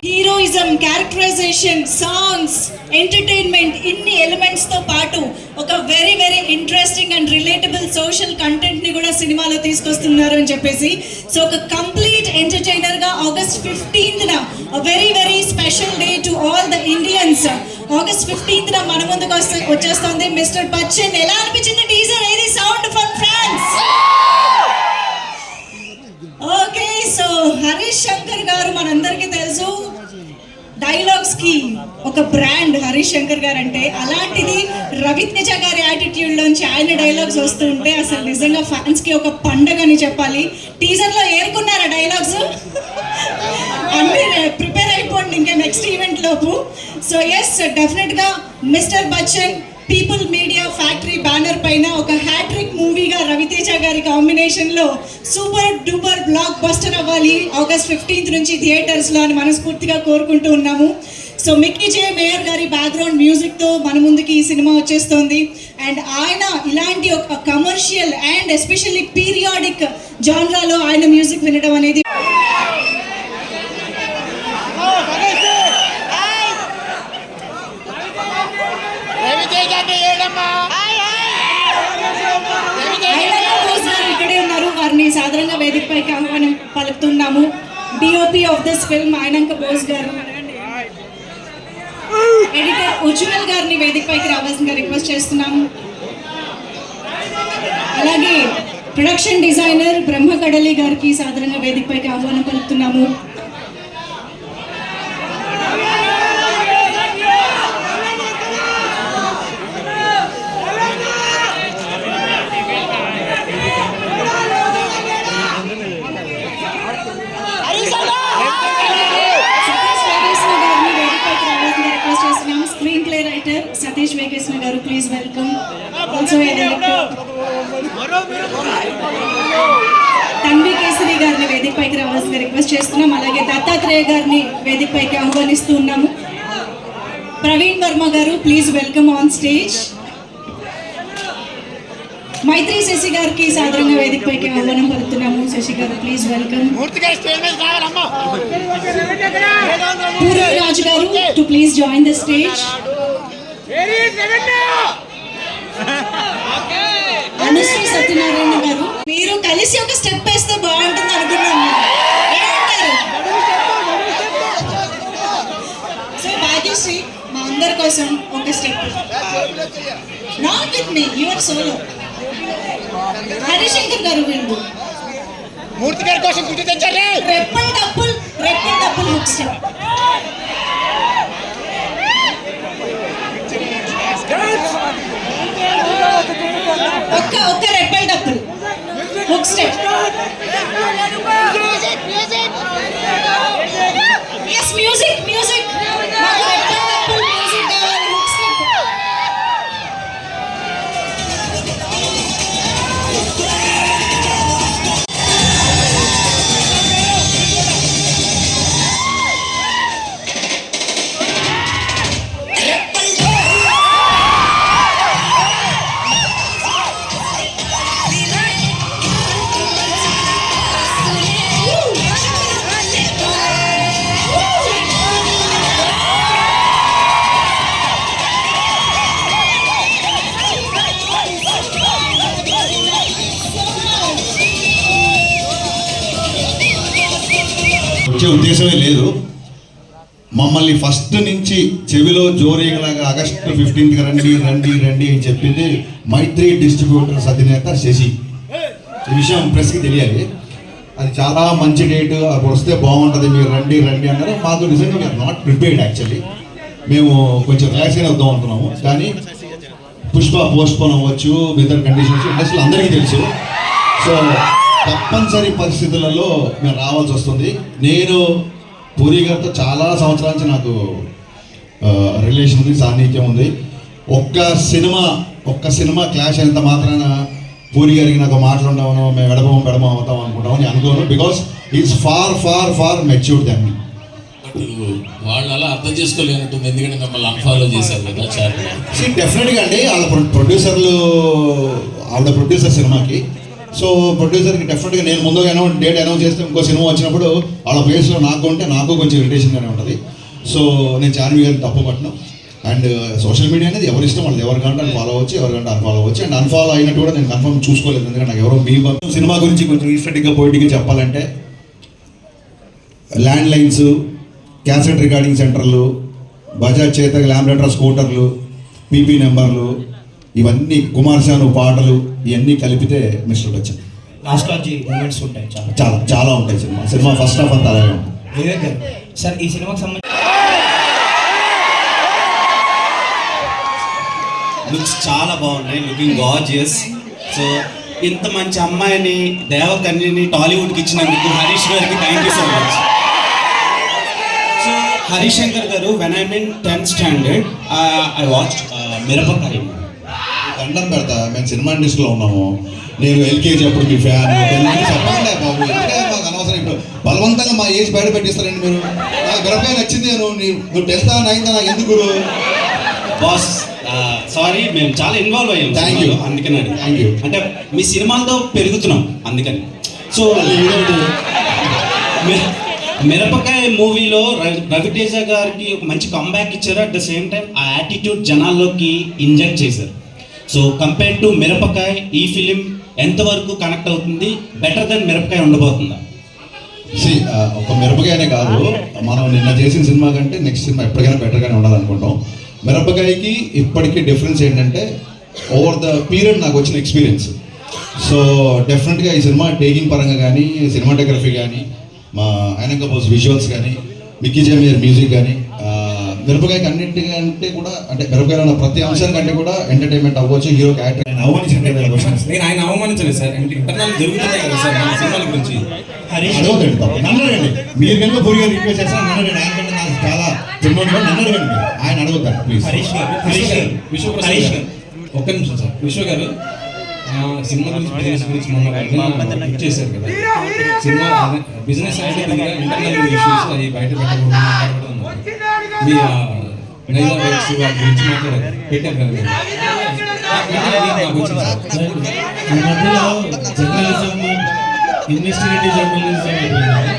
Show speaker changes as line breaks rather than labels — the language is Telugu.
హీరోయిజం, క్యారెక్టరైజేషన్, సాంగ్స్, ఎంటర్టైన్మెంట్, ఇన్ని ఎలిమెంట్స్ తో పాటు ఒక very very interesting and relatable social content ని కూడా సినిమాలో తీసుకొస్తున్నారు అని చెప్పేసి, సో ఒక కంప్లీట్ ఎంటర్టైనర్ గా August 15th very very special day to all the Indians. August 15th మన ముందుకు వచ్చేస్తుంది మిస్టర్ బచ్చన్. ఎలా అనిపించింది టీజర్? ఏది sound for France? Okay, so Harish Shankar గారు మనందరికీ తెలుసు, డైలాగ్స్ కి ఒక బ్రాండ్ హరీష్ శంకర్ గారు అంటే. అలాంటిది రవితేజ గారి యాటిట్యూడ్ లోంచి ఆయన డైలాగ్స్ వస్తూ ఉంటే అసలు నిజంగా ఫ్యాన్స్ కి ఒక పండగ అని చెప్పాలి. టీజర్ లో ఏరుకున్నారా డైలాగ్స్? అన్ని ప్రిపేర్ అయిపోండి ఇంకా నెక్స్ట్ ఈవెంట్ లోపు. సో ఎస్, డెఫినెట్ గా mister Bachchan people media factory banner పైన ఒక హ్యాట్రిక్ మూవీగా రవితేజ గారి కాంబినేషన్ లో సూపర్ డూపర్ బ్లాక్ బస్టర్ అవ్వాలి August 15th నుంచి థియేటర్స్ లో అని మనస్ఫూర్తిగా కోరుకుంటూ ఉన్నాము. సో మిక్కీ జే మేయర్ గారి బ్యాక్గ్రౌండ్ మ్యూజిక్ తో మన ముందుకి ఈ సినిమా వచ్చేస్తుంది. అండ్ ఆయన ఇలాంటి ఒక కమర్షియల్ అండ్ ఎస్పెషల్లీ పీరియాడిక్ జాన్రాలో ఆయన మ్యూజిక్ వినడం అనేది ఇక్కడే ఉన్నారు. వారిని సాధారణంగా వేదికపైకి ఆహ్వానం పలుకుతున్నాము. DOP of this film Ayananka Bose గారు, ఎడిటర్ ఉజ్వల్ గారిని వేదికపైకి రావాల్సిందిగా రిక్వెస్ట్ చేస్తున్నాము. అలాగే ప్రొడక్షన్ డిజైనర్ బ్రహ్మ కడలి గారికి సాధారణంగా వేదికపైకి ఆహ్వానం పలుకుతున్నాము. సతీష్ వేకేశ్న గారు, please welcome. Also Tanvi kesari గారిని వేదికపైకి రావాల్సిందిగా రిక్వెస్ట్ చేస్తున్నాం. అలాగే దత్తాత్రేయ గారిని వేదికపైకి ఆహ్వానిస్తూ ఉన్నాము. ప్రవీణ్ వర్మ గారు, ప్లీజ్ వెల్కమ్ ఆన్ స్టేజ్. మైత్రి శశి గారికి సాధారణంగా వేదికపైకి ఆహ్వానం పలుకుతున్నాము. శశి గారు, ప్లీజ్ వెల్కమ్. పూర్వ రాజు గారు to please join the stage. Anusri Satyanarayana గారు, మీరు కలిసి ఒక స్టెప్ వేస్తే బాగుంటుంది అనుకున్నాము. సో భాగ్యశ్రీ, మా అందరి కోసం ఒక step. Not with me, your solo. Harishankar గారు, వీళ్ళు
మూర్తి గారి కోసం
రెప్పల్ డప్పుల్ హుక్ స్టెప్. ఒక్క రెప్పల్ డప్పుల్ హుక్ స్టెప్. yes music మాకు రెప్పల్ డప్పుల్ మ్యూజిక్ కావాలి, హుక్ స్టెప్.
వచ్చే ఉద్దేశమే లేదు. మమ్మల్ని ఫస్ట్ నుంచి చెవిలో జోరీగలాగా August 15th రండి రండి రండి అని చెప్పింది మైత్రి డిస్ట్రిబ్యూటర్స్ అధినేత శశి. ఈ విషయం ప్రెస్కి తెలియాలి. అది చాలా మంచి డేట్, అప్పుడు వస్తే బాగుంటుంది, మీరు రండి రండి అన్నారు. మాకు నిజంగా వీఆర్ నాట్ ప్రిపేర్డ్. యాక్చువల్లీ మేము కొంచెం రిలాక్స్గానే వద్దాం అనుకున్నాము, కానీ పుష్ప పోస్ట్పోన్ అవ్వచ్చు, వితర్ కండిషన్స్ ఇండస్ట్రీలో అందరికీ తెలుసు. సో తప్పనిసరి పరిస్థితులలో మేము రావాల్సి వస్తుంది. నేను పూరి గారితో చాలా సంవత్సరాల నుంచి నాకు రిలేషన్ ఉంది, సాన్నిధ్యం ఉంది. ఒక్క సినిమా క్లాష్ అయినంత మాత్రాన పూరి గారికి నాకు మాట్లాడమనో మేము ఎడమం అవుతాం అనుకుంటామని అనుకోను. Because is far far far matured దాన్ని.
వాళ్ళు అలా అర్థం చేసుకోలేనట్టుంది, ఎందుకంటే మిమ్మల్ని అన్ఫాలో చేశారు కదా చాలా.
డెఫినెట్గా అండి వాళ్ళ ప్రొడ్యూసర్లు, ఆవిడ ప్రొడ్యూసర్ సినిమాకి. సో ప్రొడ్యూసర్కి డెఫినెట్గా నేను ముందుగా డేట్ అనౌన్స్ చేస్తే ఇంకో సినిమా వచ్చినప్పుడు వాళ్ళ ప్లేస్లో నాకు ఉంటే నాకు కొంచెం ఇరిటేషన్గానే ఉంటుంది. సో నేను చార్మి గారిని తప్పు పట్టను. అండ్ సోషల్ మీడియా అనేది ఎవరి ఇష్టం వాళ్ళు, ఎవరికంటే ఫాలో అవ్వచ్చు, ఎవరికంటే అన్ఫాలో అవ్వచ్చు. అండ్ అన్ఫాలో అయినట్టు కూడా నేను కన్ఫర్మ్ చూసుకోలేదు, ఎందుకంటే నాకు ఎవరో మీ సినిమా గురించి కొంచెం ఈస్టెటిక్గా పోయిటిగా చెప్పాలంటే ల్యాండ్ లైన్స్, క్యాసెట్ రికార్డింగ్ సెంటర్లు, బజాజ్ చేతక్ ల్యాంబ్రెటర్ స్కూటర్లు, పీపీ నెంబర్లు, ఇవన్నీ కుమార్శాను పాటలు, ఇవన్నీ కలిపితే మిస్టర్ బచ్చన్.
నాస్టాలజీ మూమెంట్స్ ఉంటాయి చాలా.
చాలా చాలా ఉంటాయి. సినిమా ఫస్ట్ హాఫ్ అంతా అలాగే ఉంటుంది.
వివేక్ గారు సార్, ఈ సినిమాకి సంబంధించి
లుక్స్ చాలా బాగున్నాయి, లుకింగ్ గార్జియస్. సో ఇంత మంచి అమ్మాయిని, దేవకన్యని టాలీవుడ్కి ఇచ్చినందుకు హరీష్ గారికి thank you so much. So Harish Shankar గారు, when I mean 10th standard I watch Mirapakaya.
దండం పెడతా, మేము సినిమా ఇండస్ట్రీలో ఉన్నాము. నేను ఎల్కేజీ అప్పుడు మీ ఫ్యాన్ చెప్పండి బాబు, ఎందుకంటే మాకు అనవసరం. ఇప్పుడు బలవంతంగా మా ఏజ్ బయట పెట్టిస్తారండి మీరు. నాకు మిరపకాయ నచ్చింది, నువ్వు 10th 9th నాకు ఎందుకు
బాస్? సారీ, మేము చాలా ఇన్వాల్వ్ అయ్యాం.
Thank you.
అందుకని
Thank you.
అంటే మీ సినిమాలతో పెరుగుతున్నాం అందుకని. సో మిరపకాయ మూవీలో రవితేజ గారికి ఒక మంచి కంబ్యాక్ ఇచ్చారు. అట్ ద సేమ్ టైం ఆ యాటిట్యూడ్ జనాల్లోకి ఇంజెక్ట్ చేశారు. సో కంపేర్ టు మిరపకాయ, ఈ ఫిలిం ఎంతవరకు కనెక్ట్ అవుతుంది? బెటర్ దెన్ మిరపకాయ ఉండబోతుందా?
ఒక మిరపకాయనే కాదు, మనం నిన్న చేసిన సినిమా కంటే నెక్స్ట్ సినిమా ఎప్పటికైనా బెటర్గానే ఉండాలనుకుంటాం. మిరపకాయకి ఇప్పటికీ డిఫరెన్స్ ఏంటంటే ఓవర్ ద పీరియడ్ నాకు వచ్చిన ఎక్స్పీరియన్స్. సో డెఫినెట్గా ఈ సినిమా టేకింగ్ పరంగా కానీ, సినిమాటోగ్రఫీ కానీ, మా ఆయన పోస్ విజువల్స్ కానీ, మిక్కీ జమీర్ మ్యూజిక్ కానీ, మిరపకాయకి అన్నింటికంటే కూడా, అంటే మిరపకాయలో ఉన్న ప్రతి అంశం కంటే కూడా ఎంటర్టైన్మెంట్ అవ్వచ్చు. హీరో యాక్టర్
నేను ఆయన అవమానించలేదు సార్, ఇంటర్నల్ జరుగుతున్నాయి కదా సార్ మన సినిమాల గురించి.
అడగదండి తప్ప, నన్ను అడగండి. మీరు కనుక పూరిగా రిక్వెస్ట్ చేస్తాను, నన్ను అడగండి. ఆయన కంటే నాకు చాలా తెలియదు, నన్ను అడగండి. ఆయన అడగద్దండి ప్లీజ్.
హరీష్ గారు ఒక్క నిమిషం సార్. విశ్వ గారు సినిమా గురించి, బిజినెస్ గురించి మొన్న చేశారు కదా. సినిమా బిజినెస్ అంటే ఇంటర్నల్ ఇష్యూస్ అవి బయట పెట్టకుండా మీ నైవా వర్క్స్ వాటి గురించి మాట్లాడారు, పెట్టారు కదా.
ఈ మధ్యలో జర్నలిజం, ఇన్వెస్టిగేటివ్ జర్నలిజం